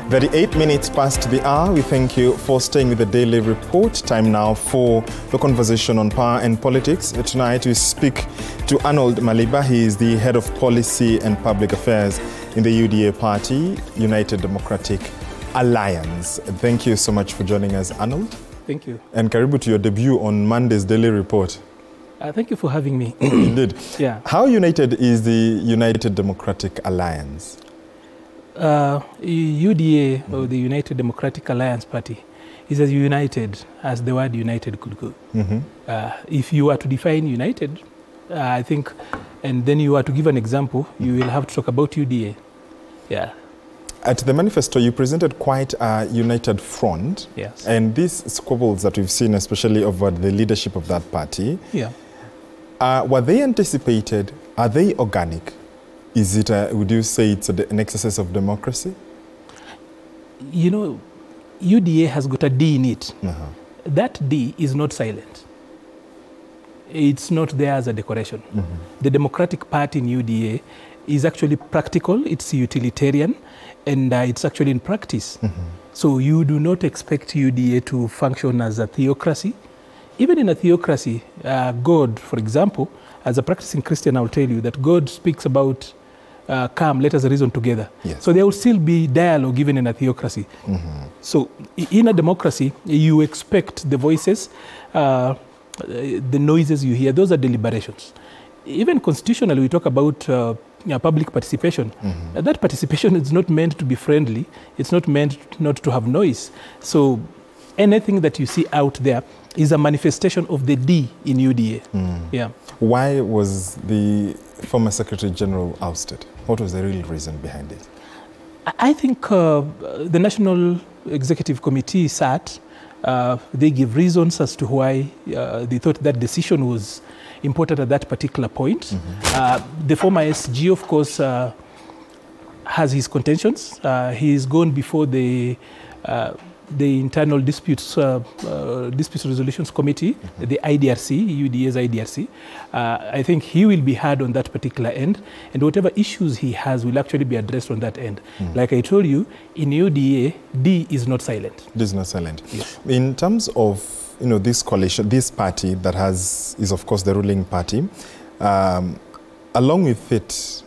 38 minutes past the hour. We thank you for staying with the Daily Report. Time now for the conversation on power and politics. Tonight we speak to Arnold Maliba. He is the head of policy and public affairs in the UDA party, United Democratic Alliance. Thank you so much for joining us, Arnold. Thank you. And karibu to your debut on Monday's Daily Report. Thank you for having me. Indeed. Yeah. How united is the United Democratic Alliance? UDA, or the United Democratic Alliance Party, is as united as the word united could go. If you were to define united, I think, and then you were to give an example, you will have to talk about UDA. Yeah. At the manifesto, you presented quite a united front. Yes. And these squabbles that we've seen, especially over the leadership of that party, Yeah. Were they anticipated? Are they organic? Is it, would you say it's an exercise of democracy? You know, UDA has got a D in it. That D is not silent. It's not there as a decoration. The Democratic Party in UDA is actually practical, it's utilitarian, and it's actually in practice. So you do not expect UDA to function as a theocracy. Even in a theocracy, God, for example, as a practicing Christian, I'll tell you that God speaks about come, let us reason together. Yes. So there will still be dialogue even in a theocracy. So in a democracy, you expect the voices, the noises you hear, those are deliberations. Even constitutionally, we talk about public participation. That participation is not meant to be friendly. It's not meant not to have noise. So anything that you see out there is a manifestation of the D in UDA. Yeah. Why was the former Secretary General ousted? What was the real reason behind it? I think the National Executive Committee sat. They give reasons as to why they thought that decision was important at that particular point. The former SG, of course, has his contentions. He's gone before the Internal Disputes Resolutions Committee, the IDRC, UDA's IDRC. I think he will be heard on that particular end, and whatever issues he has will actually be addressed on that end. Like I told you, in UDA, D is not silent. D is not silent. Yes. In terms of this coalition, this party that is of course the ruling party, along with it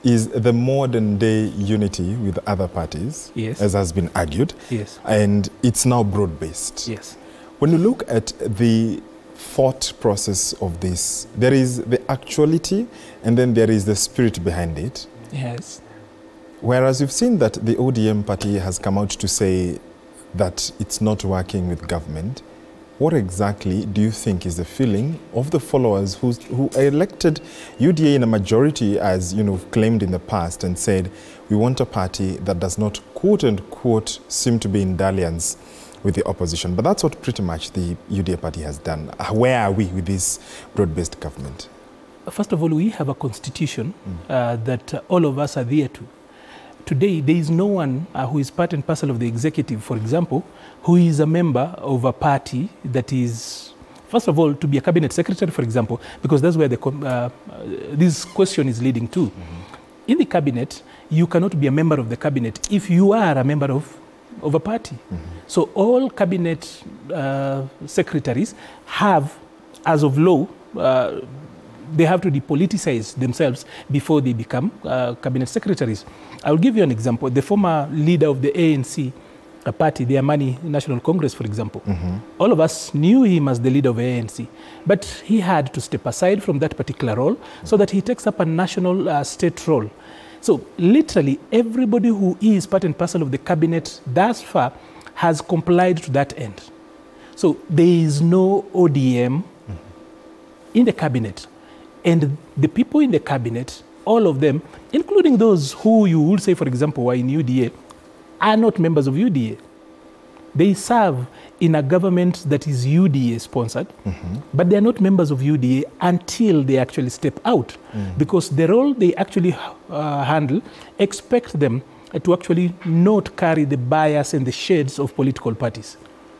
is the modern day unity with other parties, yes, as has been argued, yes, and it's now broad-based. Yes. When you look at the thought process of this, there is the actuality and then there is the spirit behind it. Yes. Whereas you've seen that the ODM party has come out to say that it's not working with government. What exactly do you think is the feeling of the followers who elected UDA in a majority, as claimed in the past, and said, we want a party that does not, quote unquote, seem to be in dalliance with the opposition? But that's what pretty much the UDA party has done. Where are we with this broad-based government? First of all, we have a constitution that all of us are there to. Today, there is no one who is part and parcel of the executive, for example, who is a member of a party that is, first of all, to be a cabinet secretary, for example, because that's where this question is leading to. In the cabinet, you cannot be a member of the cabinet if you are a member of a party. So all cabinet secretaries have, as of law, they have to depoliticize themselves before they become cabinet secretaries. I'll give you an example. The former leader of the ANC party, the Amani National Congress, for example, all of us knew him as the leader of the ANC, but he had to step aside from that particular role so that he takes up a national state role. So literally everybody who is part and parcel of the cabinet thus far has complied to that end. So there is no ODM in the cabinet. And the people in the cabinet, all of them, including those who you would say, for example, were in UDA, are not members of UDA. They serve in a government that is UDA sponsored, but they are not members of UDA until they actually step out, because the role they actually handle expect them to actually not carry the bias and the shades of political parties.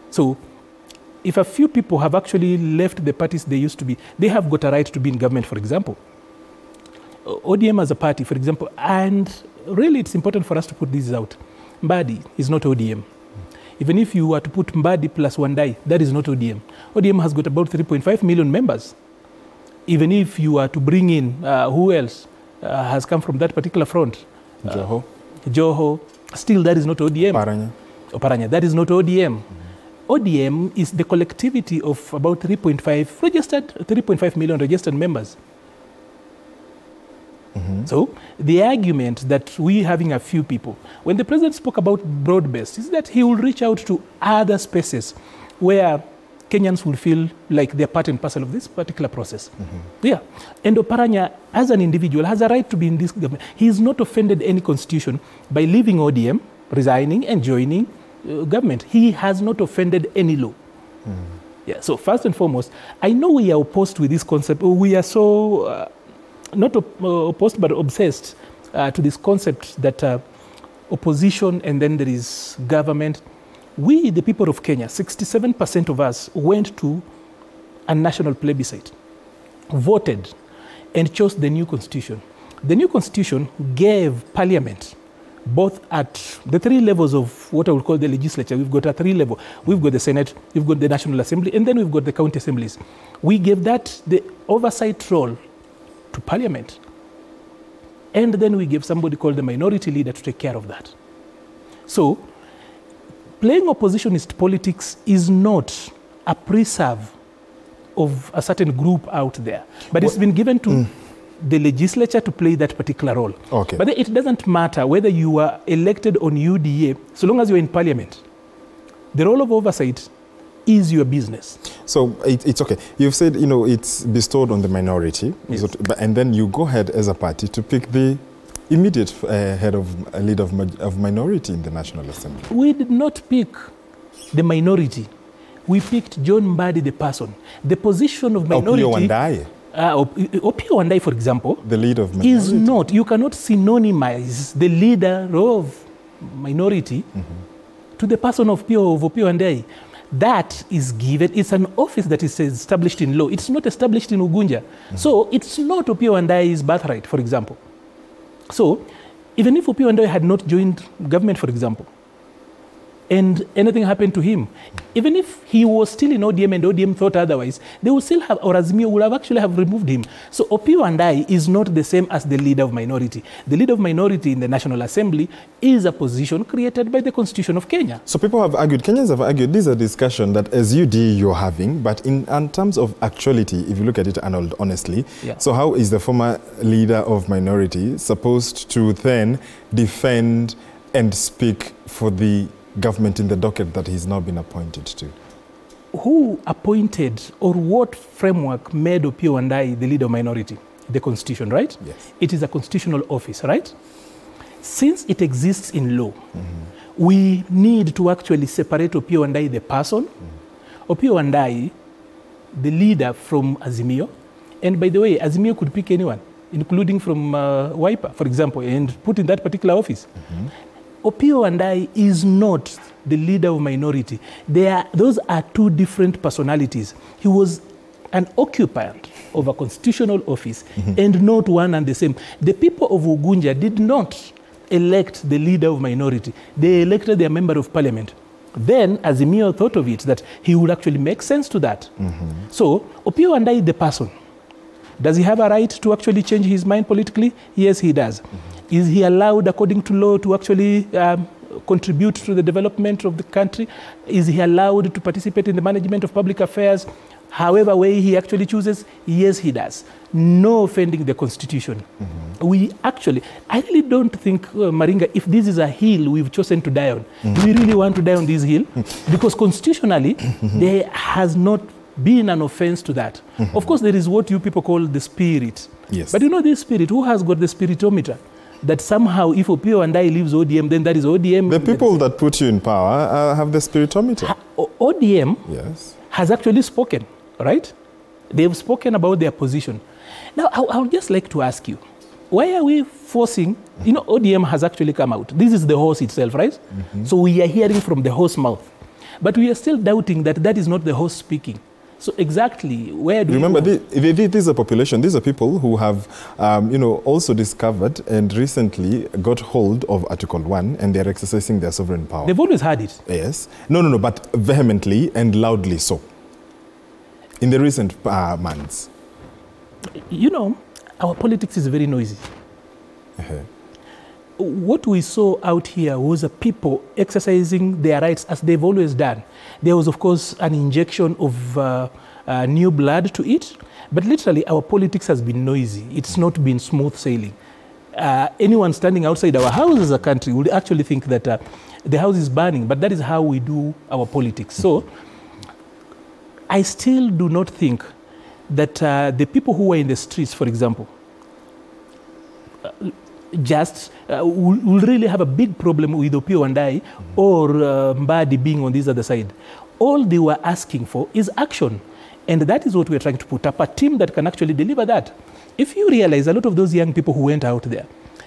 So if a few people have actually left the parties they used to be, they have got a right to be in government, for example. ODM as a party, for example, and really it's important for us to put this out. Mbadi is not ODM. Even if you were to put Mbadi plus Wandai, that is not ODM. ODM has got about 3.5 million members. Even if you were to bring in who else has come from that particular front? Joho. Still, that is not ODM. Oparanya. That is not ODM. ODM is the collectivity of about 3.5 million registered members. So the argument that we having a few people, when the president spoke about broad-based, is that he will reach out to other spaces where Kenyans will feel like they're part and parcel of this particular process. Yeah. And Oparanya, as an individual, has a right to be in this government. He has not offended any constitution by leaving ODM, resigning and joining government. He has not offended any law. Yeah. So first and foremost, I know we are opposed with this concept. We are so... not opposed but obsessed to this concept that opposition and then there is government. We, the people of Kenya, 67% of us went to a national plebiscite, voted and chose the new constitution. The new constitution gave parliament, both at the three levels of what I would call the legislature. We've got a three level. We've got the Senate, we've got the National Assembly, and then we've got the county assemblies. We gave that the oversight role to parliament. And then we gave somebody called the minority leader to take care of that. So, playing oppositionist politics is not a preserve of a certain group out there. But it's been given to the legislature to play that particular role. Okay. But it doesn't matter whether you are elected on UDA, so long as you're in parliament. The role of oversight is your business. So it's okay. You've said, you know, it's bestowed on the minority. Yes. And then you go ahead as a party to pick the immediate leader of minority in the National Assembly. We did not pick the minority. We picked John Mbadi, the person. The position of minority... Opiyo Wandayi. Opiyo Wandayi, for example, the leader of minority. Is not. You cannot synonymize the leader of minority to the person of Opiyo Wandayi. That is given. It's an office that is established in law. It's not established in Ugunja. So it's not Opiyo Wandayi's birthright, for example. So even if Opiyo Wandayi had not joined government, for example, and anything happened to him, even if he was still in ODM and ODM thought otherwise, they would still have, or Azimio would have actually have removed him. So Opiyo Wandayi is not the same as the leader of minority. The leader of minority in the National Assembly is a position created by the Constitution of Kenya. So people have argued, Kenyans have argued, this is a discussion that as UD you're having, but in terms of actuality, if you look at it, Arnold, honestly, so how is the former leader of minority supposed to then defend and speak for the government in the docket that he's now been appointed to? Who appointed or what framework made Opiyo Wandayi the leader of minority? The Constitution, right? Yes. It is a constitutional office, right? Since it exists in law, we need to actually separate Opiyo Wandayi, the person, Opiyo Wandayi, the leader, from Azimio. And by the way, Azimio could pick anyone, including from Wiper, for example, and put in that particular office. Opiyo Wandayi is not the leader of minority. Those are two different personalities. He was an occupant of a constitutional office and not one and the same. The people of Ugunja did not elect the leader of minority. They elected their member of parliament. Then Azimio thought of it that he would actually make sense to that. So Opiyo Wandayi, the person, does he have a right to actually change his mind politically? Yes, he does. Is he allowed, according to law, to actually contribute to the development of the country? Is he allowed to participate in the management of public affairs, however way he actually chooses? Yes, he does. No offending the Constitution. We actually, I really don't think, Maringa, if this is a hill we've chosen to die on, do we really want to die on this hill? Because constitutionally, there has not been an offense to that. Of course, there is what you people call the spirit. Yes. But you know this spirit, who has got the spiritometer? That somehow, if Opiyo Wandayi leaves ODM, then that is ODM. The people that put you in power have the spiritometer. ODM has actually spoken, right? They've spoken about their position. Now, I would just like to ask you, why are we forcing, you know, ODM has actually come out. This is the horse itself, right? So we are hearing from the horse mouth. But we are still doubting that that is not the horse speaking. So exactly where do remember, you this is a population. These are people who have, also discovered and recently got hold of Article 1, and they are exercising their sovereign power. They've always had it. Yes. No, but vehemently and loudly so. In the recent months. You know, our politics is very noisy. What we saw out here was a people exercising their rights as they've always done. There was, of course, an injection of new blood to it, but literally our politics has been noisy. It's not been smooth sailing. Anyone standing outside our house as a country would actually think that the house is burning, but that is how we do our politics. So I still do not think that the people who were in the streets, for example, will really have a big problem with Opio and I or Mbadi being on this other side. All they were asking for is action. And that is what we're trying to put up, a team that can actually deliver that. If you realize a lot of those young people who went out there,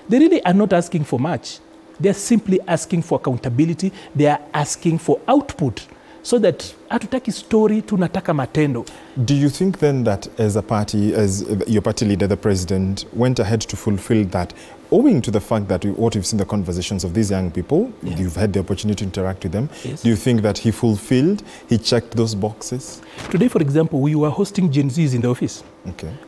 they really are not asking for much. They're simply asking for accountability. They are asking for output. So that hatutaki story, tunataka matendo. Do you think then that as a party, as your party leader, the president, went ahead to fulfill that, owing to the fact that what we've seen the conversations of these young people, you've had the opportunity to interact with them, do you think that he fulfilled, he checked those boxes? Today, for example, we were hosting Gen Zs in the office.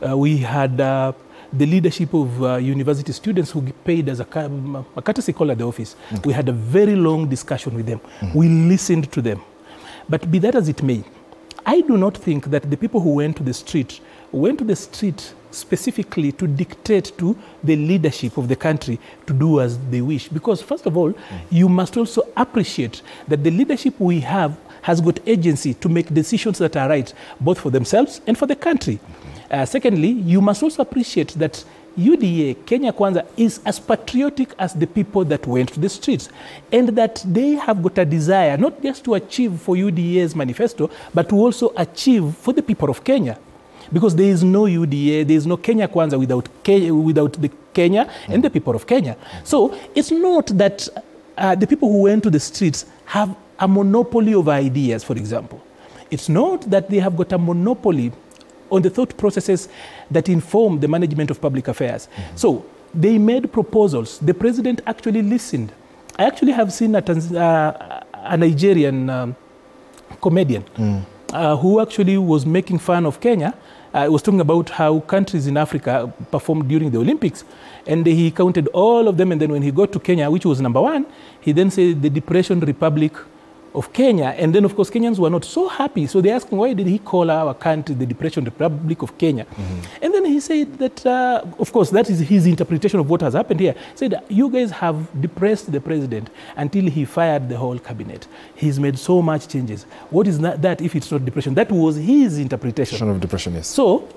We had the leadership of university students who paid as a courtesy call at the office. We had a very long discussion with them. We listened to them. But be that as it may, I do not think that the people who went to the street specifically to dictate to the leadership of the country to do as they wish. Because first of all, you must also appreciate that the leadership we have has got agency to make decisions that are right, both for themselves and for the country. Secondly, you must also appreciate that UDA, Kenya Kwanza, is as patriotic as the people that went to the streets, and that they have got a desire not just to achieve for UDA's manifesto, but to also achieve for the people of Kenya. Because there is no UDA, there is no Kenya Kwanza without the Kenya and the people of Kenya. So it's not that the people who went to the streets have a monopoly of ideas, for example. It's not that they have got a monopoly on the thought processes that inform the management of public affairs. So they made proposals. The president actually listened. I actually have seen a Nigerian comedian who actually was making fun of Kenya. Was talking about how countries in Africa performed during the Olympics. And he counted all of them. And then when he got to Kenya, which was number one, he then said the Depression Republic of Kenya. And then, of course, Kenyans were not so happy. So they're asking, why did he call our country the Depression Republic of Kenya? And then he said that, of course, that is his interpretation of what has happened here. He said, you guys have depressed the president until he fired the whole cabinet. He's made so much changes. What is that if it's not depression? That was his interpretation. Of depression, yes. So,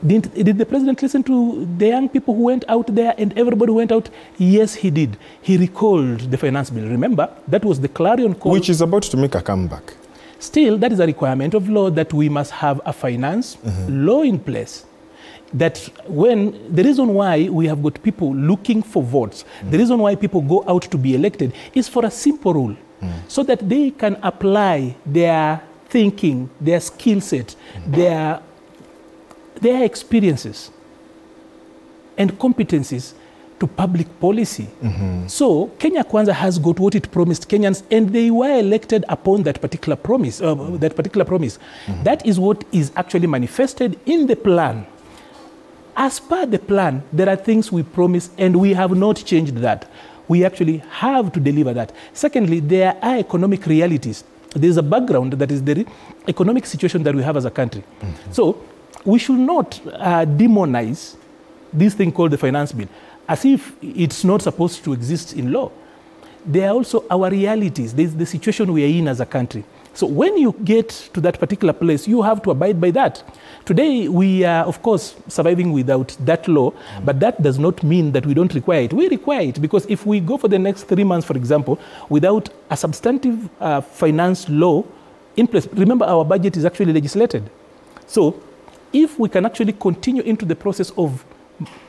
did the president listen to the young people who went out there and everybody who went out? Yes, he did. He recalled the finance bill. Remember, that was the clarion call. Which is about to make a comeback. Still, that is a requirement of law that we must have a finance law in place. That when the reason why we have got people looking for votes, the reason why people go out to be elected is for a simple rule, so that they can apply their thinking, their skill set, their experiences and competencies to public policy. So Kenya Kwanza has got what it promised Kenyans, and they were elected upon that particular promise. That is what is actually manifested in the plan. As per the plan, there are things we promised, and we have not changed that. We actually have to deliver that. Secondly, there are economic realities. There is a background that is the economic situation that we have as a country. So we should not demonize this thing called the finance bill as if it's not supposed to exist in law. There are also our realities. There's the situation we are in as a country. So when you get to that particular place, you have to abide by that. Today, we are, of course, surviving without that law, but that does not mean that we don't require it. We require it because if we go for the next 3 months, for example, without a substantive finance law in place, remember our budget is actually legislated. So if we can actually continue into the process of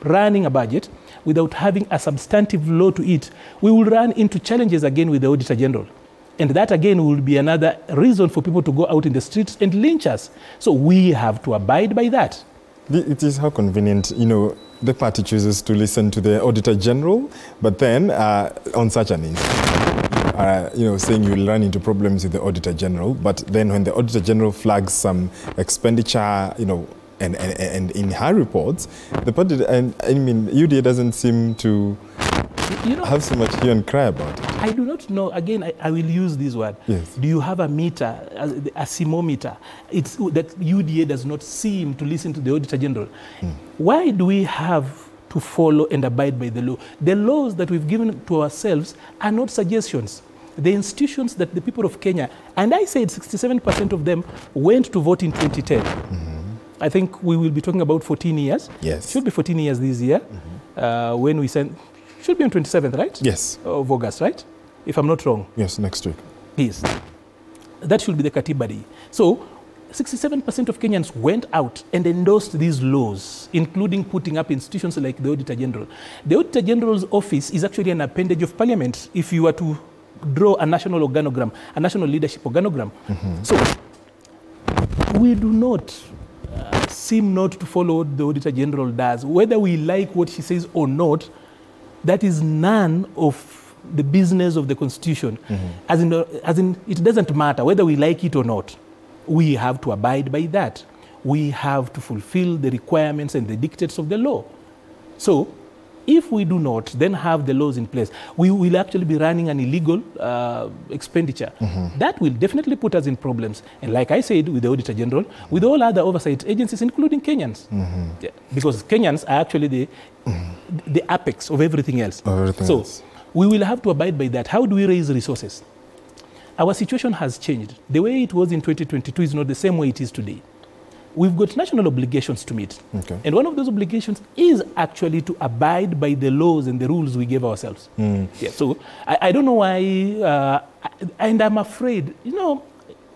running a budget without having a substantive law to it, we will run into challenges again with the Auditor General. And that again will be another reason for people to go out in the streets and lynch us. So we have to abide by that. It is how convenient, you know, the party chooses to listen to the Auditor General, but then on such an issue, you know, saying you'll run into problems with the Auditor General, but then when the Auditor General flags some expenditure, you know, and in her reports, the party, and I mean, UDA doesn't seem to have so much hue and cry about it. I do not know. Again, I will use this word. Yes. Do you have a meter, a simometer? It's that UDA does not seem to listen to the Auditor General. Why do we have to follow and abide by the law? The laws that we've given to ourselves are not suggestions. The institutions that the people of Kenya, and I said 67% of them went to vote in 2010. I think we will be talking about 14 years. Yes. Should be 14 years this year when we send. Should be on 27th, right? Yes. Of August, right? If I'm not wrong. Yes, next week. Yes. That should be the Katiba Day. So 67% of Kenyans went out and endorsed these laws, including putting up institutions like the Auditor General. The Auditor General's office is actually an appendage of Parliament if you were to draw a national organogram, a national leadership organogram. So we do not seem not to follow what the Auditor General does. Whether we like what she says or not, that is none of the business of the Constitution. As in, it doesn't matter whether we like it or not. We have to abide by that. We have to fulfill the requirements and the dictates of the law. So, if we do not then have the laws in place, we will actually be running an illegal expenditure. That will definitely put us in problems. And like I said, with the Auditor General, with all other oversight agencies, including Kenyans. Yeah, because Kenyans are actually the apex of everything else. We will have to abide by that. How do we raise resources? Our situation has changed. The way it was in 2022 is not the same way it is today. We've got national obligations to meet. And one of those obligations is actually to abide by the laws and the rules we gave ourselves. Yeah, so I don't know why, and I'm afraid, you know,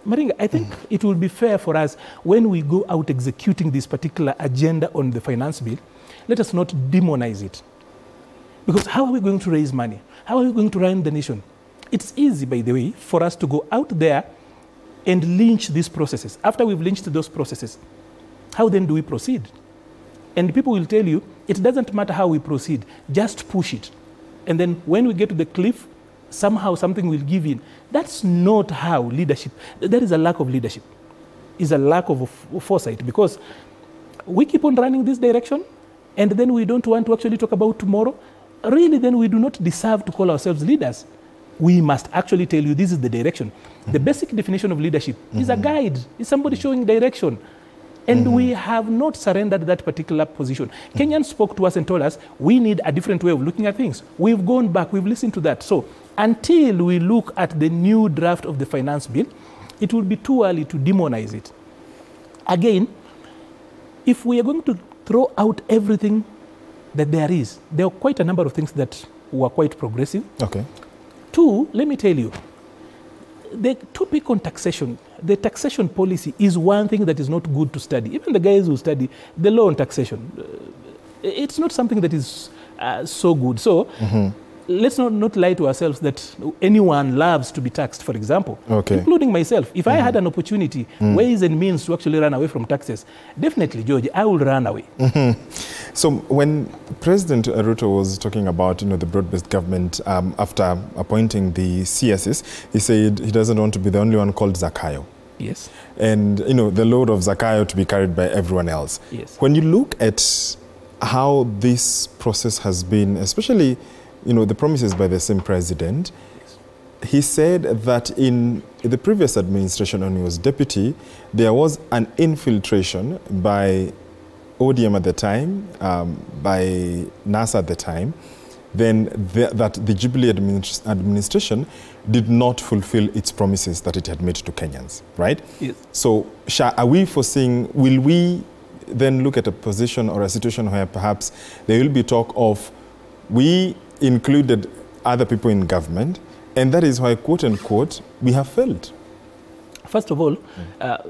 Maringa, I think it will be fair for us when we go out executing this particular agenda on the finance bill, let us not demonize it. Because how are we going to raise money? How are we going to run the nation? It's easy, by the way, for us to go out there and lynch these processes. After we've lynched those processes, how then do we proceed? And people will tell you, it doesn't matter how we proceed, just push it. And then when we get to the cliff, somehow something will give in. That's not how leadership, there is a lack of leadership. It's a lack of foresight, because we keep on running this direction, and then we don't want to actually talk about tomorrow. Really, then we do not deserve to call ourselves leaders. We must actually tell you this is the direction. The basic definition of leadership is a guide, is somebody showing direction. And we have not surrendered that particular position. Kenyans spoke to us and told us, we need a different way of looking at things. We've gone back, we've listened to that. So until we look at the new draft of the finance bill, it will be too early to demonize it. Again, if we are going to throw out everything that there are quite a number of things that were quite progressive. Two, let me tell you, the topic on taxation, the taxation policy is one thing that is not good to study. Even the guys who study the law on taxation, it's not something that is so good. So let's not lie to ourselves that anyone loves to be taxed, for example, including myself. If I had an opportunity, ways and means to actually run away from taxes, definitely, George, I will run away. So when President Ruto was talking about, you know, the broad-based government after appointing the CSs, he said he doesn't want to be the only one called Zakayo. Yes. And, you know, the load of Zakayo to be carried by everyone else. Yes. When you look at how this process has been, especially, you know, the promises by the same president, he said that in the previous administration when he was deputy, there was an infiltration by ODM at the time, by NASA at the time, then that the Jubilee administration did not fulfill its promises that it had made to Kenyans, right? Yes. So are we foreseeing, will we then look at a position or a situation where perhaps there will be talk of we included other people in government, and that is why, quote unquote, we have failed? First of all,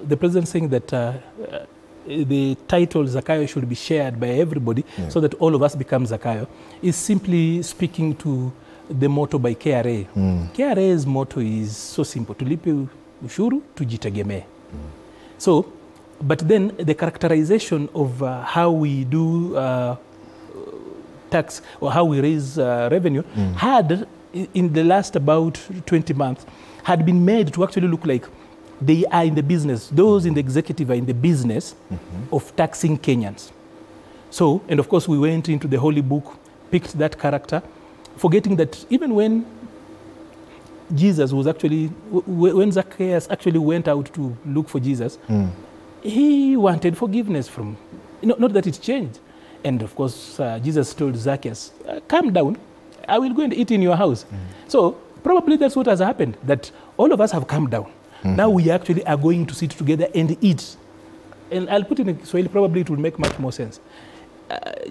the president saying that the title Zakayo should be shared by everybody so that all of us become Zakayo is simply speaking to the motto by KRA. KRA's motto is so simple: tulipe ushuru, tujitegemee. So, but then the characterization of how we do tax or how we raise revenue had, in the last about 20 months, had been made to actually look like they are in the business. Those in the executive are in the business of taxing Kenyans. So, and of course, we went into the Holy Book, picked that character, forgetting that even when Jesus was actually, when Zacchaeus actually went out to look for Jesus, he wanted forgiveness from, not that it changed. And of course, Jesus told Zacchaeus, calm down, I will go and eat in your house. So probably that's what has happened, that all of us have calmed down. Now we actually are going to sit together and eat. And I'll put it in Swahili, probably it will make much more sense.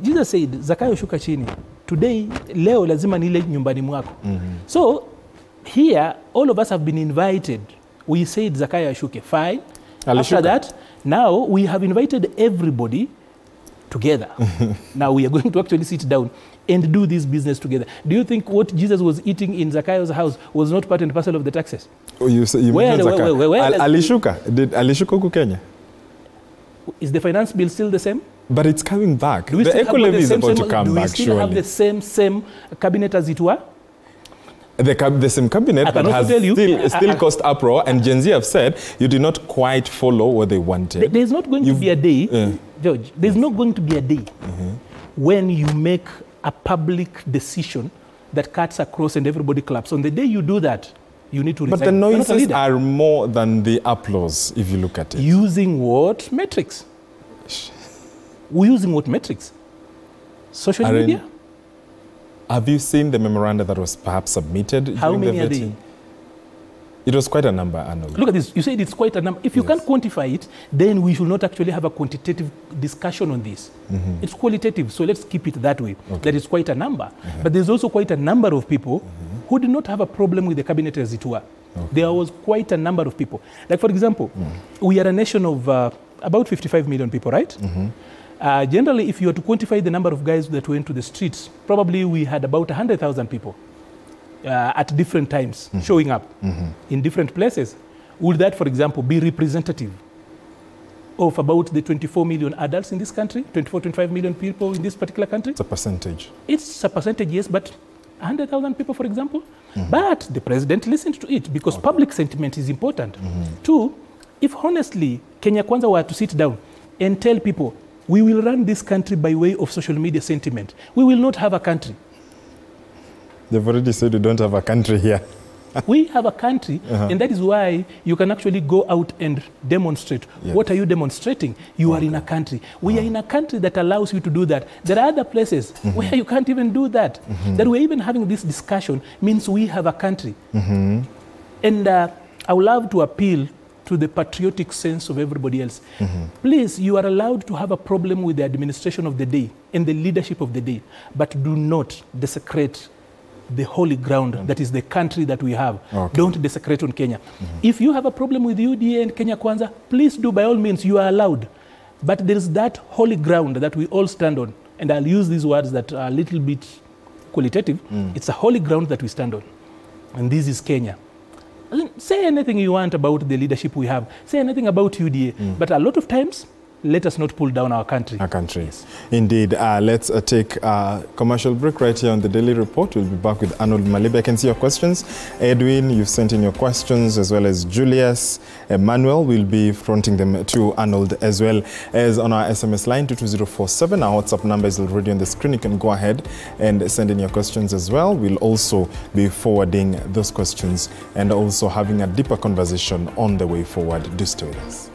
Jesus said, Zakayo shuka chini. Today, leo lazima nile nyumbani mwako. So here, all of us have been invited. We said Zakayo ashuke, fine. After that, now we have invited everybody together. Now we are going to actually sit down and do this business together. Do you think what Jesus was eating in Zacchaeus' house was not part and parcel of the taxes? Oh, you mentioned Zacchaeus. Alishuka. Did Alishuka go Kenya? Is the finance bill still the same? But it's coming back. The eco levy is about to come back, surely. Do we still have the same cabinet as it were? The same cabinet that has still caused uproar, and Gen Z have said you did not quite follow what they wanted. There's not going to be a day, George, there's not going to be a day when you make a public decision that cuts across and everybody claps. On the day you do that, you need to resign. But the noises are more than the applause, if you look at it. Using what metrics? We're using what metrics? Social media? Have you seen the memoranda that was perhaps submitted during the vetting? How many are they? It was quite a number, Arnold. Look at this. You said it's quite a number. If you can't quantify it, then we should not actually have a quantitative discussion on this. It's qualitative, so let's keep it that way. That is quite a number. But there's also quite a number of people who did not have a problem with the cabinet as it were. There was quite a number of people. Like, for example, we are a nation of about 55 million people, right? Generally, if you were to quantify the number of guys that went to the streets, probably we had about 100,000 people at different times showing up in different places. Would that, for example, be representative of about the 24 million adults in this country, 24, 25 million people in this particular country? It's a percentage. It's a percentage, yes, but 100,000 people, for example. But the president listened to it because public sentiment is important. Two, if honestly Kenya Kwanza were to sit down and tell people, we will run this country by way of social media sentiment, we will not have a country. They've already said we don't have a country here. We have a country, and that is why you can actually go out and demonstrate. What are you demonstrating? You are in a country. We are in a country that allows you to do that. There are other places where you can't even do that. That we're even having this discussion means we have a country. And I would love to appeal to the patriotic sense of everybody else. Please, you are allowed to have a problem with the administration of the day and the leadership of the day, but do not desecrate the holy ground that is the country that we have. Don't desecrate on Kenya. If you have a problem with UDA and Kenya Kwanza, please do, by all means, you are allowed. But there is that holy ground that we all stand on. And I'll use these words that are a little bit qualitative. It's a holy ground that we stand on. And this is Kenya. Say anything you want about the leadership we have. Say anything about UDA. But a lot of times, let us not pull down our country. Our country. Yes. Indeed. Let's take a commercial break right here on the Daily Report. We'll be back with Arnold Maliba. I can see your questions. Edwin, you've sent in your questions, as well as Julius. Emmanuel will be fronting them to Arnold, as well as on our SMS line 22047. Our WhatsApp number is already on the screen. You can go ahead and send in your questions as well. We'll also be forwarding those questions and also having a deeper conversation on the way forward. Do stay with us.